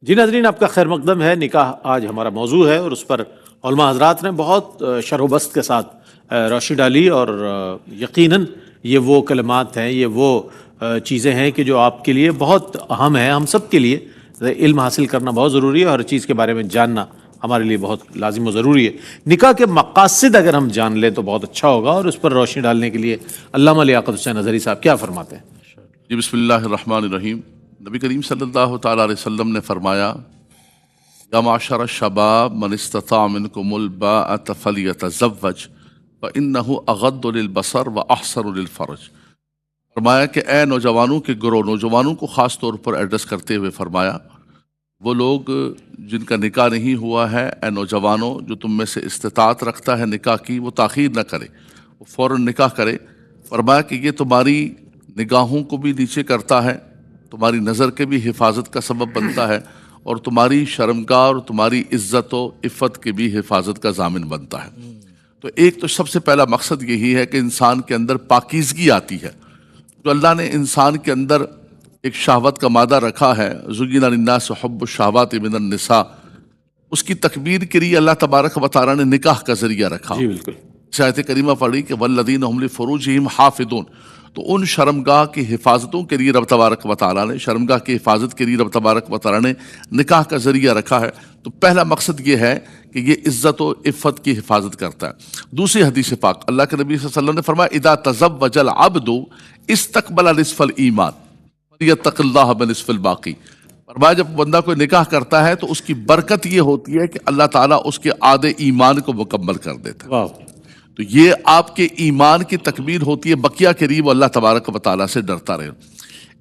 جی ناظرین، آپ کا خیر مقدم ہے۔ نکاح آج ہمارا موضوع ہے اور اس پر علماء حضرات نے بہت شرح و بسط کے ساتھ روشنی ڈالی، اور یقیناً یہ وہ کلمات ہیں، یہ وہ چیزیں ہیں کہ جو آپ کے لیے بہت اہم ہیں۔ ہم سب کے لیے علم حاصل کرنا بہت ضروری ہے، اور ہر چیز کے بارے میں جاننا ہمارے لیے بہت لازم و ضروری ہے۔ نکاح کے مقاصد اگر ہم جان لیں تو بہت اچھا ہوگا، اور اس پر روشنی ڈالنے کے لیے علامہ لیاقت حسین اظہری صاحب کیا فرماتے ہیں؟ جی بسم اللہ الرحمن الرحیم۔ نبی کریم صلی اللہ تعالیٰ علیہ وسلم نے فرمایا، یا معشر الشباب من استطاع منکم الباءۃ فلیتزوج فإنہ اغض للبصر واحسن للفرج۔ فرمایا کہ اے نوجوانوں کے گروہ، نوجوانوں کو خاص طور پر ایڈریس کرتے ہوئے فرمایا، وہ لوگ جن کا نکاح نہیں ہوا ہے، اے نوجوانوں جو تم میں سے استطاعت رکھتا ہے نکاح کی، وہ تاخیر نہ کرے، وہ فوراً نکاح کرے۔ فرمایا کہ یہ تمہاری نگاہوں کو بھی نیچے کرتا ہے، تمہاری نظر کے بھی حفاظت کا سبب بنتا ہے، اور تمہاری شرمگاہ اور تمہاری عزت و عفت کی بھی حفاظت کا ضامن بنتا ہے۔ تو ایک تو سب سے پہلا مقصد یہی ہے کہ انسان کے اندر پاکیزگی آتی ہے۔ جو اللہ نے انسان کے اندر ایک شہوت کا مادہ رکھا ہے، زُیِّنَ لِلنَّاسِ حُبُّ الشَّهَوَاتِ مِنَ النِّسَاءِ، اس کی تکبیر کے لیے اللہ تبارک و تعالیٰ نے نکاح کا ذریعہ رکھا۔ جی بالکل۔ آیت کریمہ پڑھی کہ وَالَّذِينَ هُمْ لِفُرُوجِهِمْ حَافِظُونَ، تو ان شرمگاہ کی حفاظتوں کے لیے رب تبارک و تعالیٰ نے، شرمگاہ کی حفاظت کے لیے رب تبارک و تعالیٰ نے نکاح کا ذریعہ رکھا ہے۔ تو پہلا مقصد یہ ہے کہ یہ عزت و عفت کی حفاظت کرتا ہے۔ دوسری حدیث پاک اللہ کے نبی صلی اللہ علیہ وسلم نے فرمایا، اذا تزوج العبد استقبل نصف الایمان فلیتق اللہ بنصف الباقی۔ فرمایا جب بندہ کوئی نکاح کرتا ہے تو اس کی برکت یہ ہوتی ہے کہ اللہ تعالیٰ اس کے آدھے ایمان کو مکمل کر دیتا ہے۔ واہ، تو یہ آپ کے ایمان کی تکمیل ہوتی ہے، بقیہ قریب اللہ تبارک و تعالیٰ سے ڈرتا رہے۔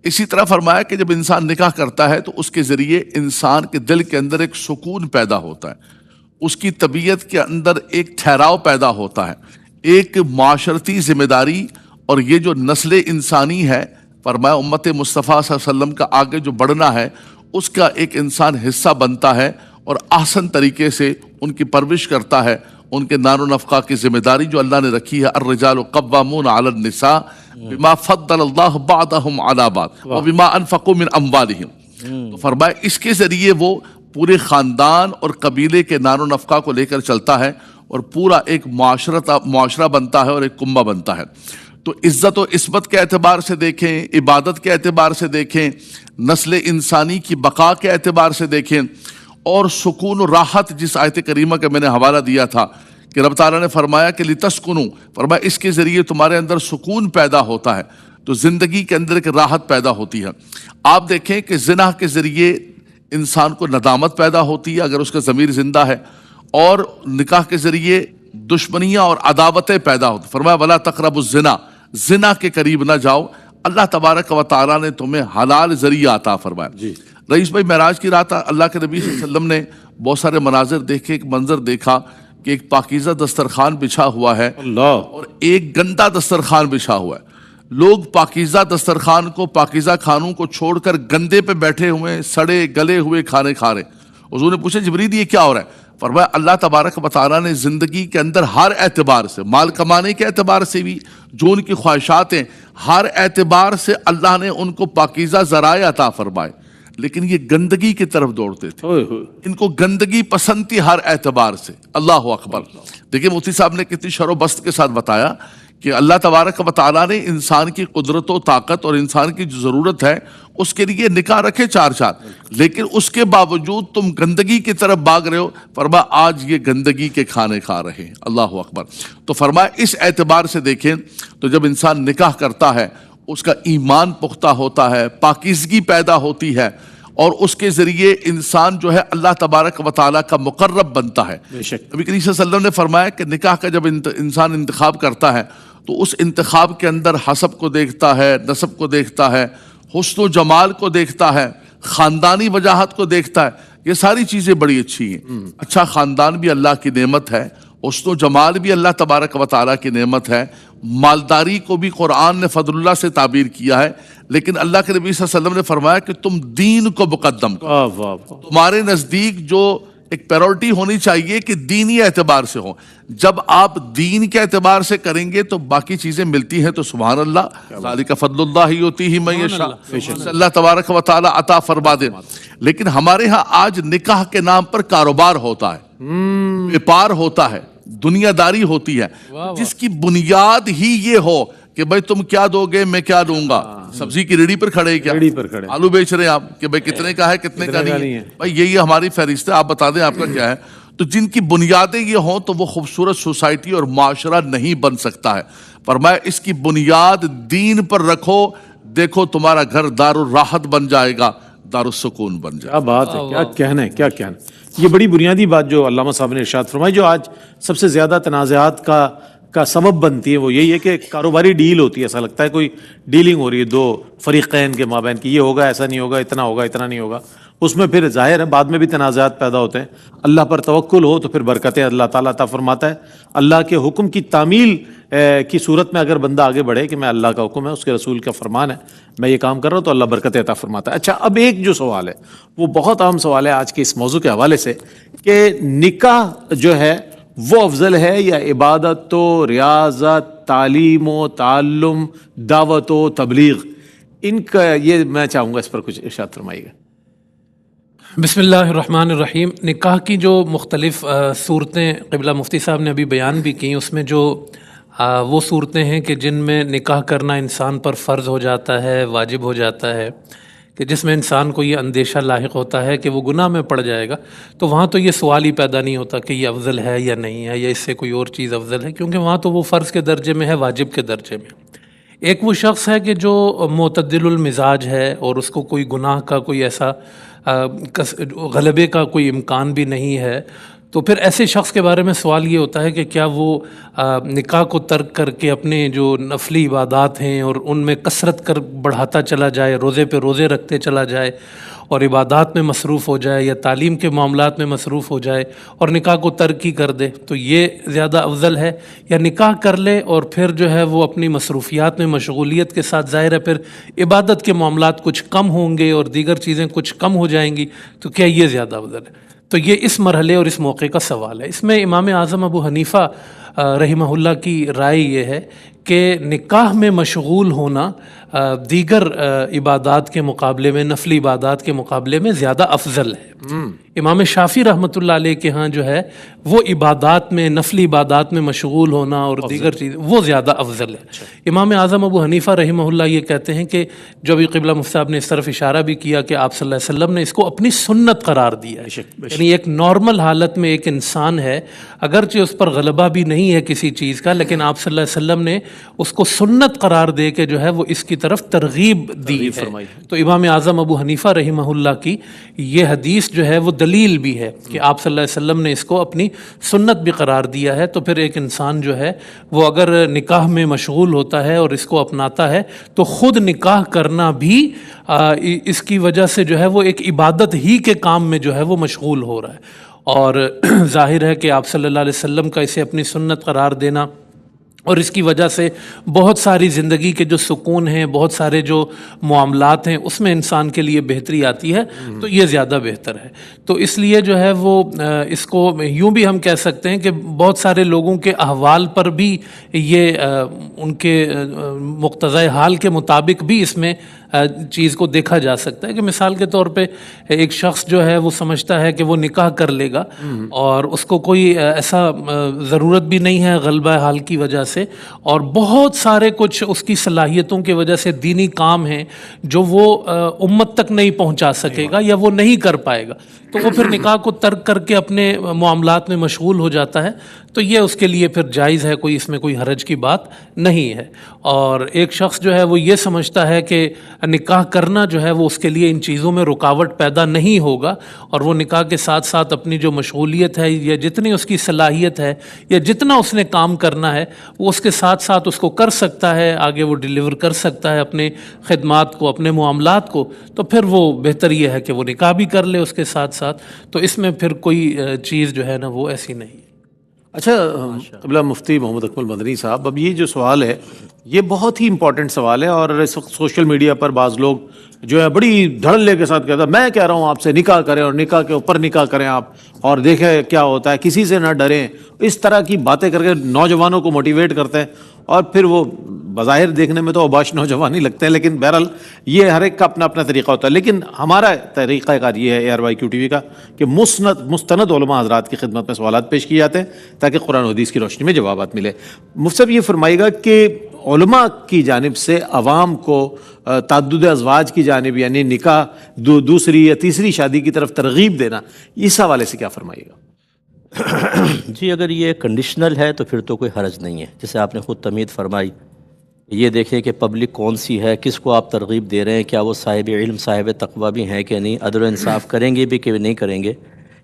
اسی طرح فرمایا کہ جب انسان نکاح کرتا ہے تو اس کے ذریعے انسان کے دل کے اندر ایک سکون پیدا ہوتا ہے، اس کی طبیعت کے اندر ایک ٹھہراؤ پیدا ہوتا ہے، ایک معاشرتی ذمہ داری، اور یہ جو نسل انسانی ہے، فرمایا امت مصطفیٰ صلی اللہ علیہ وسلم کا آگے جو بڑھنا ہے، اس کا ایک انسان حصہ بنتا ہے، اور احسن طریقے سے ان کی پرورش کرتا ہے۔ ان کے نان و نفقہ کی ذمہ داری جو اللہ نے رکھی ہے، الرجال قوامون علی النساء بما فضل اللہ بعضهم علی بعض وبما انفقوا من اموالهم۔ تو فرمایا اس کے ذریعے وہ پورے خاندان اور قبیلے کے نان و نفقہ کو لے کر چلتا ہے، اور پورا ایک معاشرہ بنتا ہے اور ایک کنبہ بنتا ہے۔ تو عزت و عصمت کے اعتبار سے دیکھیں، عبادت کے اعتبار سے دیکھیں، نسل انسانی کی بقا کے اعتبار سے دیکھیں، اور سکون و راحت، جس آیت کریمہ کا میں نے حوالہ دیا تھا کہ رب تعالیٰ نے فرمایا کہ لِتَسْكُنُوا، فرمایا اس کے ذریعے تمہارے اندر سکون پیدا ہوتا ہے، تو زندگی کے اندر ایک راحت پیدا ہوتی ہے۔ آپ دیکھیں کہ زنا کے ذریعے انسان کو ندامت پیدا ہوتی ہے اگر اس کا ضمیر زندہ ہے، اور نکاح کے ذریعے دشمنیاں اور عداوتیں پیدا ہوتی۔ فرمایا وَلَا تَقْرَبُوا الزِّنَا، زنا کے قریب نہ جاؤ۔ اللہ تبارک و تعالیٰ نے تمہیں حلال ذریعہ عطا فرمایا۔ جی رئیس بھائی، معراج کی رات اللہ کے نبی صلی اللہ علیہ وسلم نے بہت سارے مناظر دیکھے۔ ایک منظر دیکھا کہ ایک پاکیزہ دسترخوان بچھا ہوا ہے، اللہ، اور ایک گندا دسترخوان بچھا ہوا ہے۔ لوگ پاکیزہ دسترخوان کو، پاکیزہ کھانوں کو چھوڑ کر گندے پہ بیٹھے ہوئے، سڑے گلے ہوئے کھانے کھا رہے۔ حضور نے پوچھا جبریل یہ کیا ہو رہا ہے؟ فرمایا اللہ تبارک و تعالیٰ نے زندگی کے اندر ہر اعتبار سے، مال کمانے کے اعتبار سے بھی، جو ان کی خواہشات ہیں، ہر اعتبار سے اللہ نے ان کو پاکیزہ ذرائع عطا فرمائے، لیکن یہ گندگی کی طرف دوڑتے تھے۔ ہوئے ہوئے، ان کو گندگی پسند تھی ہر اعتبار سے۔ اللہ اکبر۔ دیکھیں مفتی صاحب نے کتنی شرح و بسط کے ساتھ بتایا کہ اللہ تبارک و تعالیٰ نے انسان کی قدرت و طاقت اور انسان کی جو ضرورت ہے اس کے لیے نکاح رکھے چار، لیکن اس کے باوجود تم گندگی کی طرف بھاگ رہے ہو۔ فرمایا آج یہ گندگی کے کھانے کھا رہے ہیں۔ اللہ اکبر۔ تو فرمایا اس اعتبار سے دیکھیں تو جب انسان نکاح کرتا ہے اس کا ایمان پختہ ہوتا ہے، پاکیزگی پیدا ہوتی ہے، اور اس کے ذریعے انسان جو ہے اللہ تبارک و تعالیٰ کا مقرب بنتا ہے۔ بے شک۔ نبی کریم صلی اللہ علیہ وسلم نے فرمایا کہ نکاح کا جب انسان انتخاب کرتا ہے تو اس انتخاب کے اندر حسب کو دیکھتا ہے، نسب کو دیکھتا ہے، حسن و جمال کو دیکھتا ہے، خاندانی وجاہت کو دیکھتا ہے۔ یہ ساری چیزیں بڑی اچھی ہیں۔ اچھا خاندان بھی اللہ کی نعمت ہے، حسن و جمال بھی اللہ تبارک و تعالیٰ کی نعمت ہے، مالداری کو بھی قرآن نے فضل اللہ سے تعبیر کیا ہے، لیکن اللہ کے نبی صلی اللہ علیہ وسلم نے فرمایا کہ تم دین کو مقدم کرو۔ واہ واہ واہ، تمہارے نزدیک جو ایک پیرورٹی ہونی چاہیے کہ دینی اعتبار سے ہو۔ جب آپ دین کے اعتبار سے کریں گے تو باقی چیزیں ملتی ہیں، تو سبحان اللہ، ذالک فضل اللہ یؤتیہ من یشاء، اللہ تبارک و تعالی عطا فرما دے۔ لیکن ہمارے ہاں آج نکاح کے نام پر کاروبار ہوتا ہے، ویپار ہوتا ہے، دنیا داری ہوتی ہے، جس کی بنیاد ہی یہ ہو کہ بھائی تم کیا دو گے میں کیا دوں گا. سبزی کی ریڑھی پر کھڑے کیا ریڑھی پر کھڑے. آلو بیچ رہے ہیں آپ کہ بھائی کتنے کا ہے کتنے کا نہیں ہے. بھائی یہی ہماری فہرست ہے، آپ بتا دیں آپ کا کیا ہے. تو جن کی بنیادیں یہ ہوں تو وہ خوبصورت سوسائٹی اور معاشرہ نہیں بن سکتا ہے. فرمایا اس کی بنیاد دین پر رکھو، دیکھو تمہارا گھر دار الراحت بن جائے گا، دار السکون بن جائے گا. کیا بات ہے، کیا کہنا ہے، کیا کہنا ہے. یہ بڑی بنیادی بات جو علامہ صاحب نے ارشاد فرمائی، جو آج سب سے زیادہ تنازعات کا سبب بنتی ہے، وہ یہی ہے کہ کاروباری ڈیل ہوتی ہے. ایسا لگتا ہے کوئی ڈیلنگ ہو رہی ہے دو فریقین کے مابین کی یہ ہوگا ایسا نہیں ہوگا، اتنا ہوگا اتنا نہیں ہوگا. اس میں پھر ظاہر ہے بعد میں بھی تنازعات پیدا ہوتے ہیں. اللہ پر توکل ہو تو پھر برکتیں اللہ تعالیٰ عطا فرماتا ہے. اللہ کے حکم کی تعمیل کی صورت میں اگر بندہ آگے بڑھے کہ میں اللہ کا حکم ہے، اس کے رسول کا فرمان ہے، میں یہ کام کر رہا ہوں، تو اللہ برکتیں عطا فرماتا ہے. اچھا، اب ایک جو سوال ہے وہ بہت اہم سوال ہے آج کے اس موضوع کے حوالے سے کہ نکاح جو ہے وہ افضل ہے یا عبادت و ریاضت، تعلیم و تعلم، دعوت و تبلیغ؟ ان کا یہ میں چاہوں گا اس پر کچھ ارشاد فرمائیے گا. بسم اللہ الرحمن الرحیم. نکاح کی جو مختلف صورتیں قبلہ مفتی صاحب نے ابھی بیان بھی کی، اس میں جو وہ صورتیں ہیں کہ جن میں نکاح کرنا انسان پر فرض ہو جاتا ہے، واجب ہو جاتا ہے، کہ جس میں انسان کو یہ اندیشہ لاحق ہوتا ہے کہ وہ گناہ میں پڑ جائے گا، تو وہاں تو یہ سوال ہی پیدا نہیں ہوتا کہ یہ افضل ہے یا نہیں ہے، یا اس سے کوئی اور چیز افضل ہے، کیونکہ وہاں تو وہ فرض کے درجے میں ہے، واجب کے درجے میں. ایک وہ شخص ہے کہ جو معتدل المزاج ہے اور اس کو کوئی گناہ کا کوئی ایسا غلبے کا کوئی امکان بھی نہیں ہے، تو پھر ایسے شخص کے بارے میں سوال یہ ہوتا ہے کہ کیا وہ نکاح کو ترک کر کے اپنے جو نفلی عبادات ہیں اور ان میں کثرت کر بڑھاتا چلا جائے، روزے پہ روزے رکھتے چلا جائے اور عبادات میں مصروف ہو جائے، یا تعلیم کے معاملات میں مصروف ہو جائے اور نکاح کو ترک ہی کر دے، تو یہ زیادہ افضل ہے؟ یا نکاح کر لے اور پھر جو ہے وہ اپنی مصروفیات میں مشغولیت کے ساتھ، ظاہر ہے پھر عبادت کے معاملات کچھ کم ہوں گے اور دیگر چیزیں کچھ کم ہو جائیں گی، تو کیا یہ زیادہ افضل ہے؟ تو یہ اس مرحلے اور اس موقع کا سوال ہے. اس میں امام اعظم ابو حنیفہ رحمہ اللہ کی رائے یہ ہے کہ نکاح میں مشغول ہونا دیگر عبادات کے مقابلے میں، نفلی عبادات کے مقابلے میں زیادہ افضل ہے. امام شافعی رحمۃ اللہ علیہ کے ہاں جو ہے وہ عبادات میں، نفلی عبادات میں مشغول ہونا اور دیگر چیز وہ زیادہ افضل ہے. امام اعظم ابو حنیفہ رحمہ اللہ یہ کہتے ہیں کہ جو ابھی قبلہ مفتی صاحب نے اس طرف اشارہ بھی کیا کہ آپ صلی اللہ علیہ وسلم نے اس کو اپنی سنت قرار دیا ہے، یعنی ایک نارمل حالت میں ایک انسان ہے، اگرچہ اس پر غلبہ بھی نہیں ہے کسی چیز کا، لیکن آپ صلی اللہ علیہ وسلم نے اس کو سنت قرار دے کے جو ہے وہ اس کی طرف ترغیب دی ہے. تو امام اعظم ابو حنیفہ رحمہ اللہ کی یہ حدیث جو ہے وہ دلیل بھی ہے کہ آپ صلی اللہ علیہ وسلم نے اس کو اپنی سنت بھی قرار دیا ہے. تو پھر ایک انسان جو ہے وہ اگر نکاح میں مشغول ہوتا ہے اور اس کو اپناتا ہے تو خود نکاح کرنا بھی اس کی وجہ سے جو ہے وہ ایک عبادت ہی کے کام میں جو ہے وہ مشغول ہو رہا ہے. اور ظاہر ہے کہ آپ صلی اللہ علیہ وسلم کا اسے اپنی سنت قرار دینا اور اس کی وجہ سے بہت ساری زندگی کے جو سکون ہیں، بہت سارے جو معاملات ہیں، اس میں انسان کے لیے بہتری آتی ہے، تو یہ زیادہ بہتر ہے. تو اس لیے جو ہے وہ اس کو یوں بھی ہم کہہ سکتے ہیں کہ بہت سارے لوگوں کے احوال پر بھی یہ ان کے مقتضی حال کے مطابق بھی اس میں چیز کو دیکھا جا سکتا ہے. کہ مثال کے طور پہ ایک شخص جو ہے وہ سمجھتا ہے کہ وہ نکاح کر لے گا اور اس کو کوئی ایسا ضرورت بھی نہیں ہے غلبہ حال کی وجہ سے، اور بہت سارے کچھ اس کی صلاحیتوں کی وجہ سے دینی کام ہیں جو وہ امت تک نہیں پہنچا سکے گا یا وہ نہیں کر پائے گا، تو وہ پھر نکاح کو ترک کر کے اپنے معاملات میں مشغول ہو جاتا ہے. تو یہ اس کے لیے پھر جائز ہے، کوئی اس میں کوئی حرج کی بات نہیں ہے. اور ایک شخص جو ہے وہ یہ سمجھتا ہے کہ نکاح کرنا جو ہے وہ اس کے لیے ان چیزوں میں رکاوٹ پیدا نہیں ہوگا، اور وہ نکاح کے ساتھ ساتھ اپنی جو مشغولیت ہے یا جتنی اس کی صلاحیت ہے یا جتنا اس نے کام کرنا ہے وہ اس کے ساتھ ساتھ اس کو کر سکتا ہے، آگے وہ ڈیلیور کر سکتا ہے اپنے خدمات کو، اپنے معاملات کو، تو پھر وہ بہتر یہ ہے کہ وہ نکاح بھی کر لے اس کے ساتھ ساتھ. تو اس میں پھر کوئی چیز جو ہے نا وہ ایسی نہیں. اچھا قبلہ مفتی محمد اکمل مدنی صاحب، اب یہ جو سوال ہے یہ بہت ہی امپورٹنٹ سوال ہے، اور اس وقت سوشل میڈیا پر بعض لوگ جو ہے بڑی دھڑلے کے ساتھ کہتا ہے میں کہہ رہا ہوں آپ سے نکاح کریں اور نکاح کے اوپر نکاح کریں آپ اور دیکھیں کیا ہوتا ہے، کسی سے نہ ڈریں، اس طرح کی باتیں کر کے نوجوانوں کو موٹیویٹ کرتے ہیں. اور پھر وہ بظاہر دیکھنے میں تو اوباش نوجوان ہی لگتے ہیں، لیکن بہرحال یہ ہر ایک کا اپنا اپنا طریقہ ہوتا ہے. لیکن ہمارا طریقہ کار یہ ہے ARYQ TV کا کہ مستند علماء حضرات کی خدمت میں سوالات پیش کیے جاتے ہیں تاکہ قرآن و حدیث کی روشنی میں جوابات ملے. مفتی صاحب یہ فرمائیے گا کہ علماء کی جانب سے عوام کو تعدد ازواج کی جانب یعنی نکاح دوسری یا تیسری شادی کی طرف ترغیب دینا، اس حوالے سے کیا فرمائیے گا؟ جی اگر یہ کنڈیشنل ہے تو پھر تو کوئی حرج نہیں ہے، جیسے آپ نے خود تمہید فرمائی. یہ دیکھیں کہ پبلک کون سی ہے، کس کو آپ ترغیب دے رہے ہیں، کیا وہ صاحب علم صاحب تقویٰ بھی ہیں کہ نہیں، عدل و انصاف کریں گے بھی کہ نہیں کریں گے.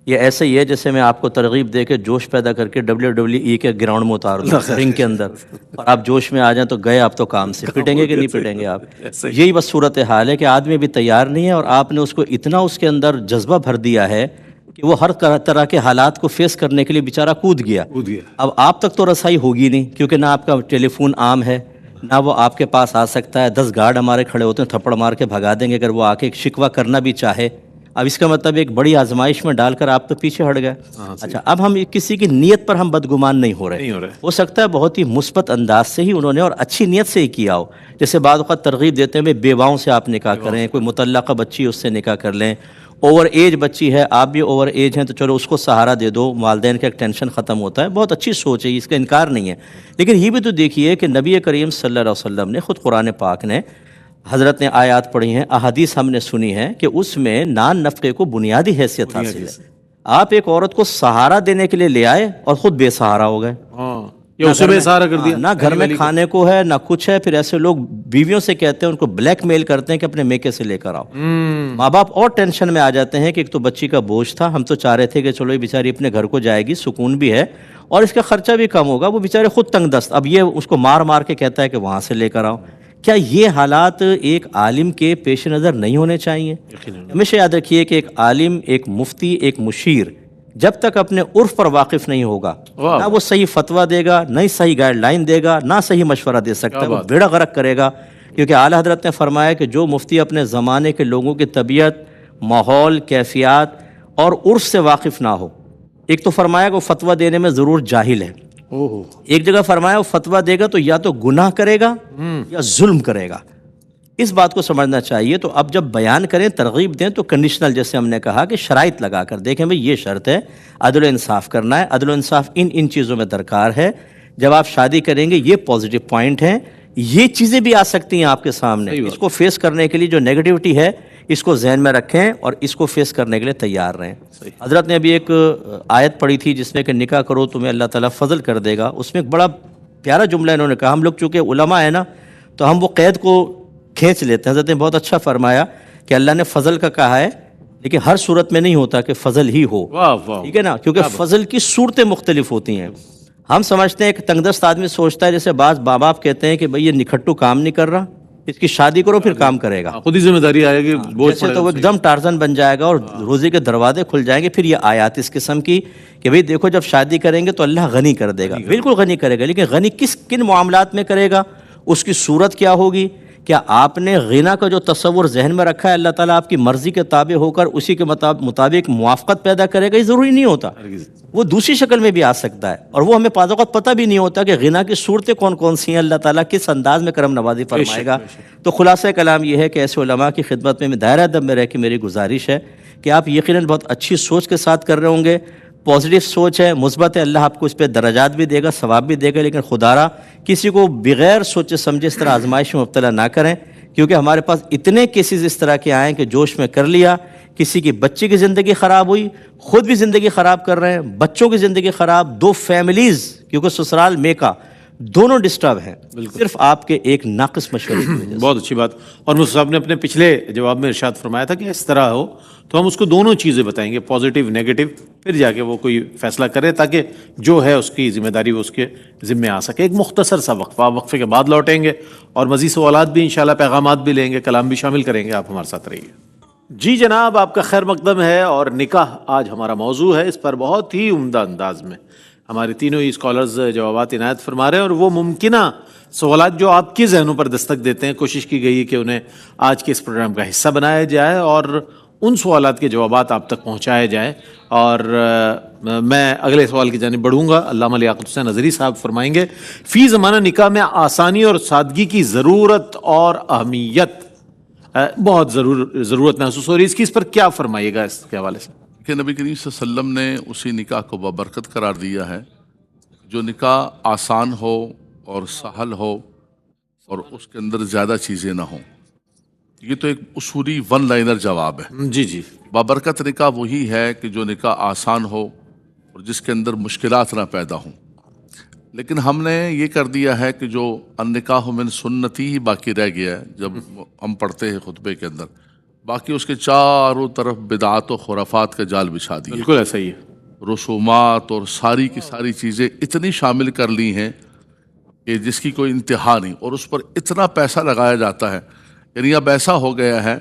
یہ ایسے ہی ہے جیسے میں آپ کو ترغیب دے کے جوش پیدا کر کے WWE کے گراؤنڈ میں اتار دوں رنگ کے اندر، اور آپ جوش میں آ جائیں تو گئے آپ تو کام سے. پٹیں گے کہ نہیں پٹیں گے آپ؟ یہی بس صورت حال ہے کہ آدمی بھی تیار نہیں ہے، اور آپ نے اس کو اتنا اس کے اندر جذبہ بھر دیا ہے کہ وہ ہر طرح کے حالات کو فیس کرنے کے لیے بیچارہ کود گیا. اب آپ تک تو رسائی ہوگی نہیں، کیونکہ نہ آپ کا ٹیلی فون عام ہے، نہ وہ آپ کے پاس آ سکتا ہے. 10 گارڈ ہمارے کھڑے ہوتے ہیں، تھپڑ مار کے بھگا دیں گے اگر وہ آ کے شکوہ کرنا بھی چاہے. اب اس کا مطلب ایک بڑی آزمائش میں ڈال کر آپ تو پیچھے ہٹ گئے. اچھا اب ہم کسی کی نیت پر ہم بدگمان نہیں ہو رہے. ہو سکتا ہے بہت ہی مثبت انداز سے ہی انہوں نے اور اچھی نیت سے ہی کیا ہو. جیسے بعض اوقات ترغیب دیتے ہیں بیواؤں سے آپ نکاح کریں، کوئی مطلقہ بچی اس سے نکاح کر لیں، اوور ایج بچی ہے، آپ بھی اوور ایج ہیں تو چلو اس کو سہارا دے دو، والدین کا ایک ٹینشن ختم ہوتا ہے. بہت اچھی سوچ ہے، اس کا انکار نہیں ہے. لیکن یہ بھی تو دیکھیے کہ نبی کریم صلی اللہ علیہ وسلم نے خود قرآن پاک نے، حضرت نے آیات پڑھی ہیں، احادیث ہم نے سنی ہیں کہ اس میں نان نفقے کو بنیادی حیثیت حاصل ہے. آپ ایک عورت کو سہارا دینے کے لیے لے آئے اور خود بے سہارا ہو گئے، یا اسے بے سہارا کر دیا، نہ گھر میں کھانے کو ہے نہ کچھ ہے. پھر ایسے لوگ بیویوں سے کہتے ہیں، ان کو بلیک میل کرتے ہیں کہ اپنے میکے سے لے کر آؤ. ماں باپ اور ٹینشن میں آ جاتے ہیں کہ ایک تو بچی کا بوجھ تھا، ہم تو چاہ رہے تھے کہ چلو یہ بیچاری اپنے گھر کو جائے گی، سکون بھی ہے اور اس کا خرچہ بھی کم ہوگا. وہ بیچارے خود تنگ دست، اب یہ اس کو مار مار کے کہتا ہے کہ وہاں سے لے کر آؤ. کیا یہ حالات ایک عالم کے پیش نظر نہیں ہونے چاہیے؟ ہمیشہ یاد رکھیے کہ ایک عالم، ایک مفتی، ایک مشیر جب تک اپنے عرف پر واقف نہیں ہوگا، نہ وہ صحیح فتویٰ دے گا، نہ ہی صحیح گائیڈ لائن دے گا، نہ صحیح مشورہ دے سکتا ہے. وہ بیڑا غرق کرے گا. کیونکہ اعلیٰ حضرت نے فرمایا کہ جو مفتی اپنے زمانے کے لوگوں کی طبیعت، ماحول، کیفیات اور عرف سے واقف نہ ہو، ایک تو فرمایا کہ وہ فتویٰ دینے میں ضرور جاہل ہے، ایک جگہ فرمایا وہ فتویٰ دے گا تو یا تو گناہ کرے گا یا ظلم کرے گا. اس بات کو سمجھنا چاہیے. تو اب جب بیان کریں، ترغیب دیں تو کنڈیشنل، جیسے ہم نے کہا کہ شرائط لگا کر دیکھیں بھئی یہ شرط ہے، عدل و انصاف کرنا ہے، عدل و انصاف ان چیزوں میں درکار ہے. جب آپ شادی کریں گے یہ پازیٹیو پوائنٹ ہیں، یہ چیزیں بھی آ سکتی ہیں آپ کے سامنے. اس کو فیس کرنے کے لیے جو نیگیٹیوٹی ہے اس کو ذہن میں رکھیں اور اس کو فیس کرنے کے لیے تیار رہیں. حضرت نے ابھی ایک آیت پڑھی تھی جس میں کہ نکاح کرو تمہیں اللہ تعالیٰ فضل کر دے گا. اس میں ایک بڑا پیارا جملہ انہوں نے کہا. ہم لوگ چونکہ علماء ہیں نا تو ہم وہ قید کو کھینچ لیتے ہیں. حضرت نے بہت اچھا فرمایا کہ اللہ نے فضل کا کہا ہے لیکن ہر صورت میں نہیں ہوتا کہ فضل ہی ہو. ٹھیک ہے نا، کیونکہ فضل کی صورتیں مختلف ہوتی ہیں. ہم سمجھتے ہیں کہ تنگ دست آدمی سوچتا ہے، جیسے بعض ماں باپ کہتے ہیں کہ بھئی یہ نکھٹو کام نہیں کر رہا، اس کی شادی کرو پھر کام کرے گا، خود ہی ذمہ داری آئے گی، جیسے تو وہ ایک دم ٹارزن بن جائے گا اور روزی کے دروازے کھل جائیں گے. پھر یہ آیات اس قسم کی کہ بھئی دیکھو جب شادی کریں گے تو اللہ غنی کر دے گا. بالکل غنی کرے گا، لیکن غنی کن معاملات میں کرے گا، اس کی صورت کیا ہوگی. کیا آپ نے غنا کا جو تصور ذہن میں رکھا ہے اللہ تعالیٰ آپ کی مرضی کے تابع ہو کر اسی کے مطابق موافقت پیدا کرے گا؟ یہ ضروری نہیں ہوتا. وہ دوسری شکل میں بھی آ سکتا ہے اور وہ ہمیں بعض اوقات پتہ بھی نہیں ہوتا کہ غنا کی صورتیں کون کون سی ہیں، اللہ تعالیٰ کس انداز میں کرم نوازی فرمائے گا. تو خلاصہ کلام یہ ہے کہ ایسے علماء کی خدمت میں دائرہ ادب میں رہ کے میری گزارش ہے کہ آپ یقیناً بہت اچھی سوچ کے ساتھ کر رہے ہوں گے، پازیٹیو سوچ ہے، مثبت ہے، اللہ آپ کو اس پہ درجات بھی دے گا، ثواب بھی دے گا. لیکن خدارا کسی کو بغیر سوچے سمجھے اس طرح آزمائش میں مبتلا نہ کریں، کیونکہ ہمارے پاس اتنے کیسز اس طرح کے آئے کہ جوش میں کر لیا، کسی کی بچی کی زندگی خراب ہوئی، خود بھی زندگی خراب کر رہے ہیں، بچوں کی زندگی خراب، 2 فیملیز کیونکہ سسرال میکا دونوں ڈسٹرب ہیں صرف آپ کے ایک ناقص مشورے کی وجہ سے. بہت اچھی بات. اور مفتی صاحب نے اپنے پچھلے جواب میں ارشاد فرمایا تھا کہ اس طرح ہو تو ہم اس کو دونوں چیزیں بتائیں گے، پازیٹیو نیگیٹو، پھر جا کے وہ کوئی فیصلہ کرے تاکہ جو ہے اس کی ذمہ داری وہ اس کے ذمے آ سکے. ایک مختصر سا وقفے کے بعد لوٹیں گے اور مزید سوالات بھی انشاءاللہ، پیغامات بھی لیں گے، کلام بھی شامل کریں گے. آپ ہمارے ساتھ رہیے. جی جناب، آپ کا خیر مقدم ہے اور نکاح آج ہمارا موضوع ہے. اس پر بہت ہی عمدہ انداز میں ہمارے تینوں ہی اسکالرز جوابات عنایت فرما رہے ہیں اور وہ ممکنہ سوالات جو آپ کے ذہنوں پر دستک دیتے ہیں کوشش کی گئی ہے کہ انہیں آج کے اس پروگرام کا حصہ بنایا جائے اور ان سوالات کے جوابات آپ تک پہنچائے جائیں. اور میں اگلے سوال کی جانب بڑھوں گا. علامہ لیاقت حسین اظہری صاحب فرمائیں گے فی زمانہ نکاح میں آسانی اور سادگی کی ضرورت اور اہمیت بہت ضرورت محسوس ہو رہی ہے. اس پر کیا فرمائیے گا اس کے حوالے سے؟ کہ نبی کریم صلی اللہ علیہ وسلم نے اسی نکاح کو بابرکت قرار دیا ہے جو نکاح آسان ہو اور سہل ہو اور اس کے اندر زیادہ چیزیں نہ ہوں. یہ تو ایک اصولی ون لائنر جواب ہے. جی جی. بابرکت نکاح وہی ہے کہ جو نکاح آسان ہو اور جس کے اندر مشکلات نہ پیدا ہوں. لیکن ہم نے یہ کر دیا ہے کہ جو النکاح من سنتی ہی باقی رہ گیا ہے جب ہم پڑھتے ہیں خطبے کے اندر. باقی اس کے چاروں طرف بدعات و خرافات کا جال بچھا دیا. بالکل ایسا ہی ہے. رسومات اور ساری کی ساری چیزیں اتنی شامل کر لی ہیں کہ جس کی کوئی انتہا نہیں, اور اس پر اتنا پیسہ لگایا جاتا ہے. یعنی اب ایسا ہو گیا ہے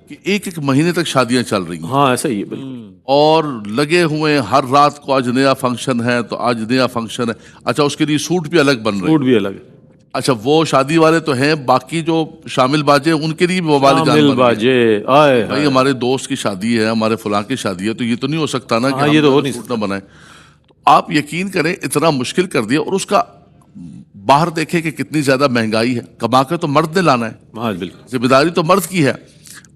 کہ ایک مہینے تک شادیاں چل رہی ہیں. ہاں ایسا ہی ہے بالکل. اور لگے ہوئے ہر رات کو آج نیا فنکشن ہے تو آج نیا فنکشن ہے. اچھا اس کے لیے سوٹ بھی الگ بن رہے ہیں. سوٹ بھی الگ ہے. اچھا وہ شادی والے تو ہیں, باقی جو شامل باجے ان کے لیے بھی وبال جان بن باجے آئے بھائی ہمارے دوست کی شادی ہے, ہمارے فلاں کی شادی ہے, تو یہ تو نہیں ہو سکتا نا کہ یہ تو ہم سوٹ نہ بنائیں. تو آپ یقین کریں اتنا مشکل کر دیا. اور اس کا باہر دیکھیں کہ کتنی زیادہ مہنگائی ہے. کما کے تو مرد نے لانا ہے, ہاں بالکل ذمہ داری تو مرد کی ہے.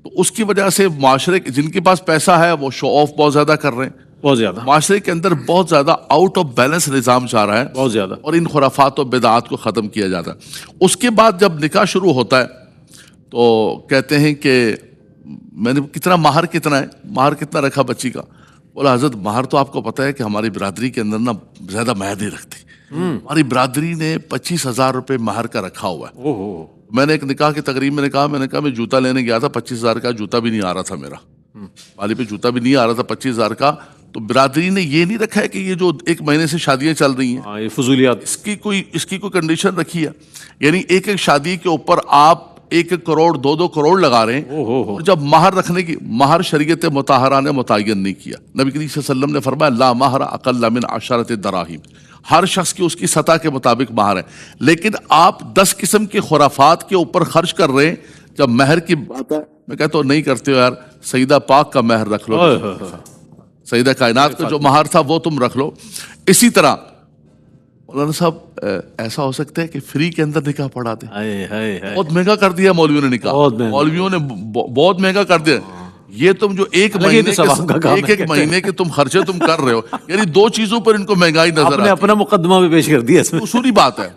تو اس کی وجہ سے معاشرے جن کے پاس پیسہ ہے وہ شو آف بہت زیادہ کر رہے ہیں. بہت زیادہ معاشرے کے اندر بہت زیادہ آؤٹ آف بیلنس نظام چاہ رہا ہے, بہت زیادہ. اور ان خرافات و بدعات کو ختم کیا جاتا ہے. اس کے بعد جب نکاح شروع ہوتا ہے تو کہتے ہیں کہ میں نے کتنا مہر کتنا ہے, مہر کتنا رکھا بچی کا. بولا حضرت مہر تو آپ کو پتہ ہے کہ ہماری برادری کے اندر نا زیادہ مہر نہیں رکھتی. ہماری برادری نے 25,000 روپے مہر کا رکھا ہوا ہے. میں نے ایک نکاح کی تقریب میں نے کہا میں جوتا لینے گیا تھا, 25,000 کا جوتا بھی نہیں آ رہا تھا میرا, والی پہ جوتا بھی نہیں آ رہا تھا 25,000 کا. تو برادری نے یہ نہیں رکھا ہے کہ یہ جو ایک مہینے سے شادیاں چل رہی ہیں یہ فضولیات, اس کی کوئی کنڈیشن رکھی ہے. یعنی ایک ایک شادی کے اوپر آپ 1 کروڑ 2 کروڑ لگا رہے ہیں. اور جب مہر رکھنے کی, مہر شریعت مطہرہ نے متعین نہیں کیا. نبی کریم صلی اللہ علیہ وسلم نے فرمایا لا مہر اقل من 10 دراہم. ہر شخص کی اس کی سطح کے مطابق مہر ہے. لیکن آپ 10 قسم کے خرافات کے اوپر خرچ کر رہے ہیں. جب مہر کی بات ہے میں کہتا ہوں نہیں کرتے ہو یار, سیدہ پاک کا مہر رکھ لو, سیدہ کائنات کا جو مہر تھا وہ تم رکھ لو. اسی طرح مولانا صاحب ایسا ہو سکتا ہے کہ فری کے اندر نکاح پڑھا دیں. بہت مہنگا کر دیا مولویوں نے نکاح, مولویوں نے بہت مہنگا کر دیا. یہ تم جو ایک مہینے کے تم خرچے تم کر رہے ہو, یعنی 2 چیزوں پر ان کو مہنگائی نظر آتی ہے. اپنا مقدمہ بھی پیش کر دیا. اصولی بات ہے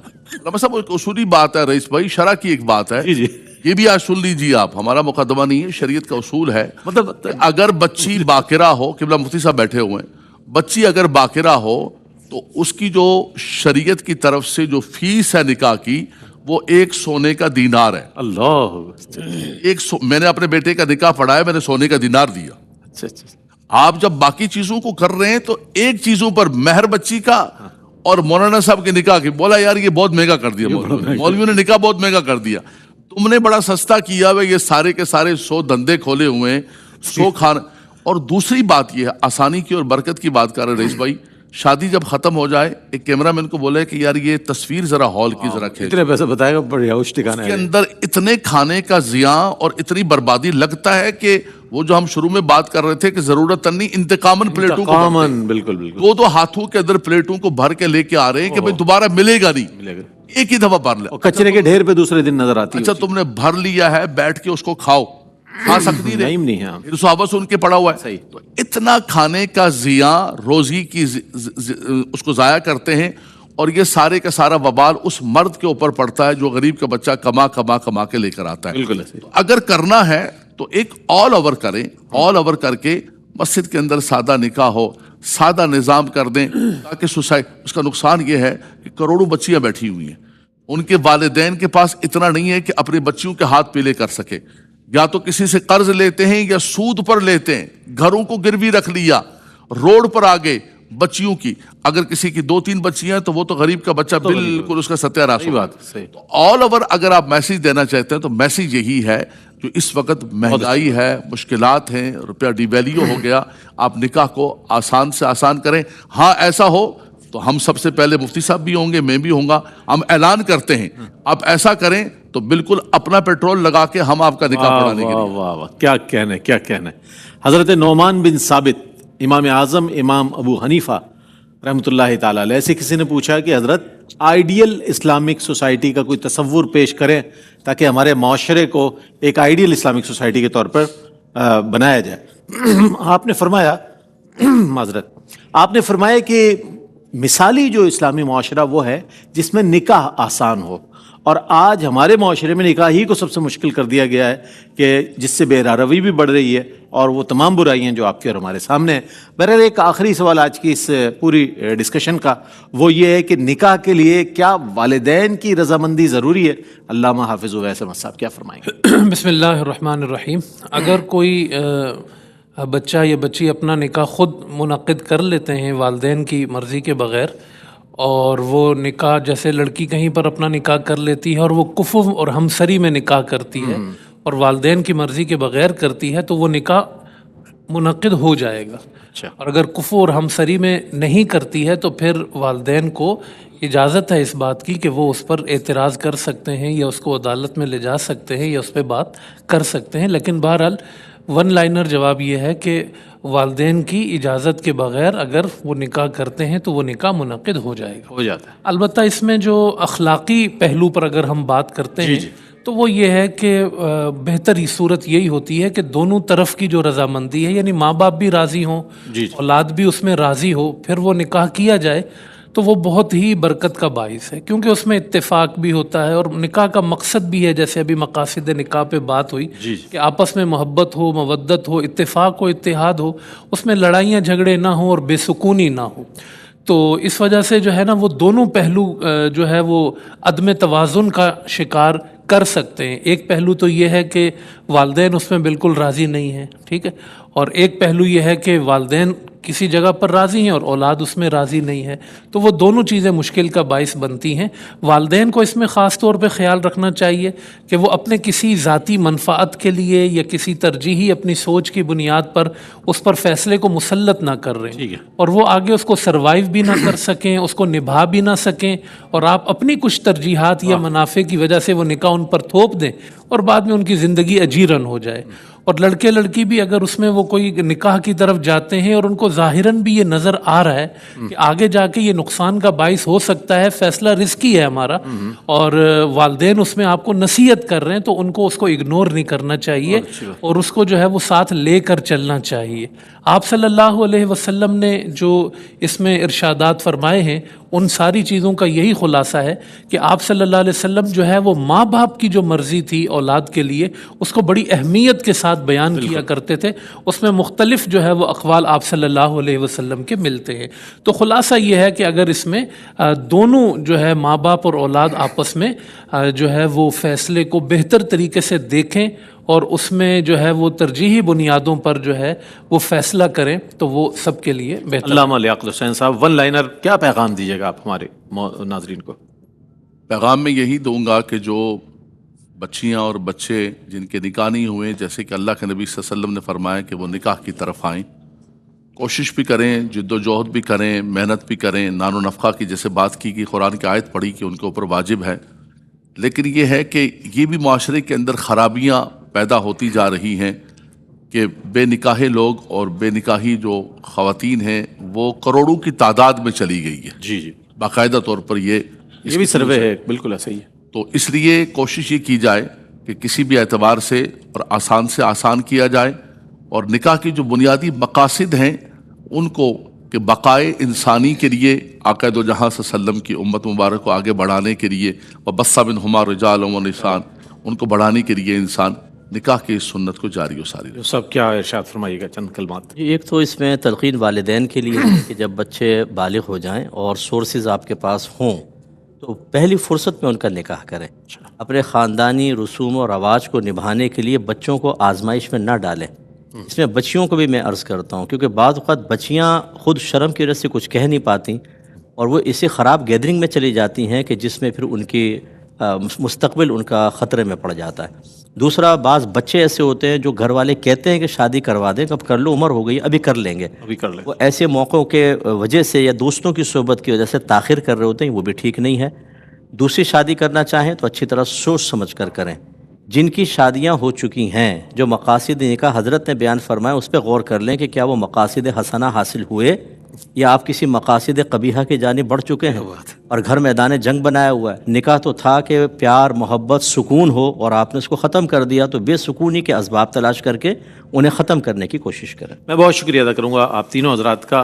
صاحب, ایک اصولی بات ہے رئیس بھائی, شرع کی ایک بات ہے. یہ بھی آج سن لیجیے آپ, ہمارا مقدمہ نہیں ہے, شریعت کا اصول ہے. مطلب اگر بچی باقرہ ہو, قبلہ مفتی صاحب بیٹھے ہوئے ہیں, بچی اگر باقرہ ہو تو اس کی جو شریعت کی طرف سے جو فیس ہے نکاح کی وہ 1 سونے کا دینار ہے. اللہ, میں نے اپنے بیٹے کا نکاح پڑھایا, میں نے سونے کا دینار دیا. آپ جب باقی چیزوں کو کر رہے ہیں تو ایک چیزوں پر مہر بچی کا اور مولانا صاحب کے نکاح کی, بولا یار یہ بہت مہنگا کر دیا مولویوں نے نکاح بہت مہنگا کر دیا. تم نے بڑا سستا کیا ہے, یہ سارے کے سارے 100 دندے کھولے ہوئے ہیں, 100 کھانا. اور دوسری بات یہ ہے, آسانی کی اور برکت کی بات کر رہے رئیس بھائی, شادی جب ختم ہو جائے ایک کیمرہ مین کو بولے کہ یار یہ تصویر ذرا ہال کی ذرا کھینچ. اتنے پیسے بتائے گا بڑھیا اس ٹھکانے کے اندر اتنے کھانے کا زیاں اور اتنی بربادی. لگتا ہے کہ وہ جو ہم شروع میں بات کر رہے تھے کہ ضرورت نہیں, انتقامن پلیٹوں کو بالکل 2 ہاتھوں کے اندر پلیٹوں کو بھر کے لے کے آ رہے ہیں کہ بھئی دوبارہ ملے گا نہیں, ایک ہی دفعہ بھر لے. کچرے کے ڈھیر پہ دوسرے دن نظر آتی. اچھا تم نے بھر لیا ہے, بیٹھ کے اس کو کھاؤ, کھا سکتی نہیں, صحابہ سے ان کے پڑا ہوا ہے. تو اتنا کھانے کا زیاں, روزی کی اس کو ضائع کرتے ہیں, اور یہ سارے کا سارا وبال اس مرد کے اوپر پڑتا ہے جو غریب کا بچہ کما کے لے کر آتا ہے. بالکل. اگر کرنا ہے تو ایک آل اوور کریں, آل اوور کر کے مسجد کے اندر سادہ نکاح ہو, سادہ نظام کر دیں تاکہ سوسائٹی. اس کا نقصان یہ ہے کہ کروڑوں بچیاں بیٹھی ہوئی ہیں, ان کے والدین کے پاس اتنا نہیں ہے کہ اپنی بچیوں کے ہاتھ پیلے کر سکے. یا تو کسی سے قرض لیتے ہیں یا سود پر لیتے ہیں, گھروں کو گروی رکھ لیا, روڈ پر آگے بچیوں کی. اگر کسی کی 2-3 بچیاں ہیں تو وہ تو غریب کا بچہ بالکل اس کا ستیہ ناش ہوگا. تو آل اوور اگر آپ میسیج دینا چاہتے ہیں تو میسیج یہی ہے, جو اس وقت مہنگائی ہے, مشکلات ہیں, روپیہ ڈی ویلیو ہو گیا, آپ نکاح کو آسان سے آسان کریں. ہاں ایسا ہو تو ہم سب سے پہلے مفتی صاحب بھی ہوں گے, میں بھی ہوں گا, ہم اعلان کرتے ہیں آپ ایسا کریں تو بالکل اپنا پیٹرول لگا کے ہم آپ کا نکاح پڑھانے کے لیے. واہ واہ, کیا کہنا ہے. حضرت نعمان بن ثابت امام اعظم امام ابو حنیفہ رحمۃ اللہ تعالی علیہ سے کسی نے پوچھا کہ حضرت آئیڈیل اسلامک سوسائٹی کا کوئی تصور پیش کریں تاکہ ہمارے معاشرے کو ایک آئیڈیل اسلامک سوسائٹی کے طور پر بنایا جائے. آپ نے فرمایا آپ نے فرمایا کہ مثالی جو اسلامی معاشرہ وہ ہے جس میں نکاح آسان ہو, اور آج ہمارے معاشرے میں نکاح ہی کو سب سے مشکل کر دیا گیا ہے کہ جس سے بے روی بھی بڑھ رہی ہے اور وہ تمام برائیاں جو آپ کے اور ہمارے سامنے ہیں. بہرحال ایک آخری سوال آج کی اس پوری ڈسکشن کا وہ یہ ہے کہ نکاح کے لیے کیا والدین کی رضامندی ضروری ہے؟ علامہ حافظ اویس احمد صاحب کیا فرمائیں گے؟ بسم اللہ الرحمن الرحیم. اگر کوئی بچہ یا بچی اپنا نکاح خود منعقد کر لیتے ہیں والدین کی مرضی کے بغیر, اور وہ نکاح جیسے لڑکی کہیں پر اپنا نکاح کر لیتی ہے اور وہ کفو اور ہمسری میں نکاح کرتی ہے اور والدین کی مرضی کے بغیر کرتی ہے تو وہ نکاح منعقد ہو جائے گا. اور اگر کفو اور ہمسری میں نہیں کرتی ہے تو پھر والدین کو اجازت ہے اس بات کی کہ وہ اس پر اعتراض کر سکتے ہیں یا اس کو عدالت میں لے جا سکتے ہیں یا اس پہ بات کر سکتے ہیں. لیکن بہرحال ون لائنر جواب یہ ہے کہ والدین کی اجازت کے بغیر اگر وہ نکاح کرتے ہیں تو وہ نکاح منعقد ہو جائے گا, ہو جاتا ہے. البتہ اس میں جو اخلاقی پہلو پر اگر ہم بات کرتے ہیں تو وہ یہ ہے کہ بہتر صورت یہی ہوتی ہے کہ دونوں طرف کی جو رضامندی ہے, یعنی ماں باپ بھی راضی ہوں, اولاد بھی اس میں راضی ہو, پھر وہ نکاح کیا جائے تو وہ بہت ہی برکت کا باعث ہے, کیونکہ اس میں اتفاق بھی ہوتا ہے اور نکاح کا مقصد بھی ہے, جیسے ابھی مقاصد نکاح پہ بات ہوئی کہ آپس میں محبت ہو, مودت ہو, اتفاق ہو, اتحاد ہو, اس میں لڑائیاں جھگڑے نہ ہوں اور بے سکونی نہ ہو. تو اس وجہ سے جو ہے نا وہ دونوں پہلو جو ہے وہ عدم توازن کا شکار کر سکتے ہیں. ایک پہلو تو یہ ہے کہ والدین اس میں بالکل راضی نہیں ہیں, ٹھیک ہے, اور ایک پہلو یہ ہے کہ والدین کسی جگہ پر راضی ہیں اور اولاد اس میں راضی نہیں ہے, تو وہ دونوں چیزیں مشکل کا باعث بنتی ہیں. والدین کو اس میں خاص طور پہ خیال رکھنا چاہیے کہ وہ اپنے کسی ذاتی منفعت کے لیے یا کسی ترجیحی اپنی سوچ کی بنیاد پر اس پر فیصلے کو مسلط نہ کر رہے ہیں اور وہ آگے اس کو سروائیو بھی نہ کر سکیں, اس کو نبھا بھی نہ سکیں, اور آپ اپنی کچھ ترجیحات یا منافع کی وجہ سے وہ نکاح ان پر تھوپ دیں اور بعد میں ان کی زندگی اجیرن ہو جائے. اور لڑکے لڑکی بھی اگر اس میں وہ کوئی نکاح کی طرف جاتے ہیں اور ان کو ظاہراً بھی یہ نظر آ رہا ہے کہ آگے جا کے یہ نقصان کا باعث ہو سکتا ہے, فیصلہ رسکی ہے ہمارا, اور والدین اس میں آپ کو نصیحت کر رہے ہیں, تو ان کو اس کو اگنور نہیں کرنا چاہیے اور اس کو جو ہے وہ ساتھ لے کر چلنا چاہیے. آپ صلی اللہ علیہ وسلم نے جو اس میں ارشادات فرمائے ہیں ان ساری چیزوں کا یہی خلاصہ ہے کہ آپ صلی اللہ علیہ وسلم جو ہے وہ ماں باپ کی جو مرضی تھی اولاد کے لیے اس کو بڑی اہمیت کے ساتھ بیان کیا کرتے تھے. اس میں مختلف جو ہے وہ اقوال آپ صلی اللہ علیہ وسلم کے ملتے ہیں. تو خلاصہ یہ ہے کہ اگر اس میں دونوں جو ہے ماں باپ اور اولاد آپس میں جو ہے وہ فیصلے کو بہتر طریقے سے دیکھیں اور اس میں جو ہے وہ ترجیحی بنیادوں پر جو ہے وہ فیصلہ کریں تو وہ سب کے لیے بہتر. علامہ لیاقت حسین صاحب, ون لائنر کیا پیغام دیجیے گا آپ ہمارے ناظرین کو؟ پیغام میں یہی دوں گا کہ جو بچیاں اور بچے جن کے نکاح نہیں ہوئے, جیسے کہ اللہ کے نبی صلی اللہ علیہ وسلم نے فرمایا کہ وہ نکاح کی طرف آئیں, کوشش بھی کریں, جد و جہد بھی کریں, محنت بھی کریں. نان و نفقہ کی جیسے بات کی کہ قرآن کی آیت پڑھی کہ ان کے اوپر واجب ہے, لیکن یہ ہے کہ یہ بھی معاشرے کے اندر خرابیاں پیدا ہوتی جا رہی ہیں کہ بے نکاح لوگ اور بے نکاحی جو خواتین ہیں وہ کروڑوں کی تعداد میں چلی گئی ہے. جی باقاعدہ طور پر یہ بھی سروے ہے, بالکل ایسا ہی ہے. تو اس لیے کوشش یہ کی جائے کہ کسی بھی اعتبار سے اور آسان سے آسان کیا جائے, اور نکاح کی جو بنیادی مقاصد ہیں ان کو کہ بقائے انسانی کے لیے آقا دو جہاں صلی اللہ علیہ وسلم کی امت مبارک کو آگے بڑھانے کے لیے وَبَثَّ مِنْهُمَا رِجَالًا وَنِسَاءً, ان کو بڑھانے کے لیے انسان نکاح کی اس سنت کو جاری و ساری رکھے. سب کیا ارشاد فرمائیے گا چند کلمات؟ ایک تو اس میں تلقین والدین کے لیے ہے کہ جب بچے بالغ ہو جائیں اور سورسز آپ کے پاس ہوں تو پہلی فرصت میں ان کا نکاح کریں. اپنے خاندانی رسوم و رواج کو نبھانے کے لیے بچوں کو آزمائش میں نہ ڈالیں. اس میں بچیوں کو بھی میں عرض کرتا ہوں, کیونکہ بعض اوقات بچیاں خود شرم کی وجہ سے کچھ کہہ نہیں پاتیں اور وہ اسی خراب گیدرنگ میں چلی جاتی ہیں کہ جس میں پھر ان کی مستقبل ان کا خطرے میں پڑ جاتا ہے. دوسرا, بعض بچے ایسے ہوتے ہیں جو گھر والے کہتے ہیں کہ شادی کروا دیں, کب کر لو, عمر ہو گئی, ابھی کر لیں گے. وہ ایسے موقعوں کے وجہ سے یا دوستوں کی صحبت کی وجہ سے تاخیر کر رہے ہوتے ہیں, وہ بھی ٹھیک نہیں ہے. دوسری شادی کرنا چاہیں تو اچھی طرح سوچ سمجھ کر کریں, جن کی شادیاں ہو چکی ہیں، جو مقاصد نکاح حضرت نے بیان فرمایا اس پہ غور کر لیں کہ کیا وہ مقاصد حسنہ حاصل ہوئے یا آپ کسی مقاصد قبیحہ کی جانب بڑھ چکے ہیں اور گھر میدان جنگ بنایا ہوا ہے۔ نکاح تو تھا کہ پیار محبت سکون ہو اور آپ نے اس کو ختم کر دیا، تو بے سکونی کے اسباب تلاش کر کے انہیں ختم کرنے کی کوشش کریں۔ میں بہت شکریہ ادا کروں گا آپ تینوں حضرات کا۔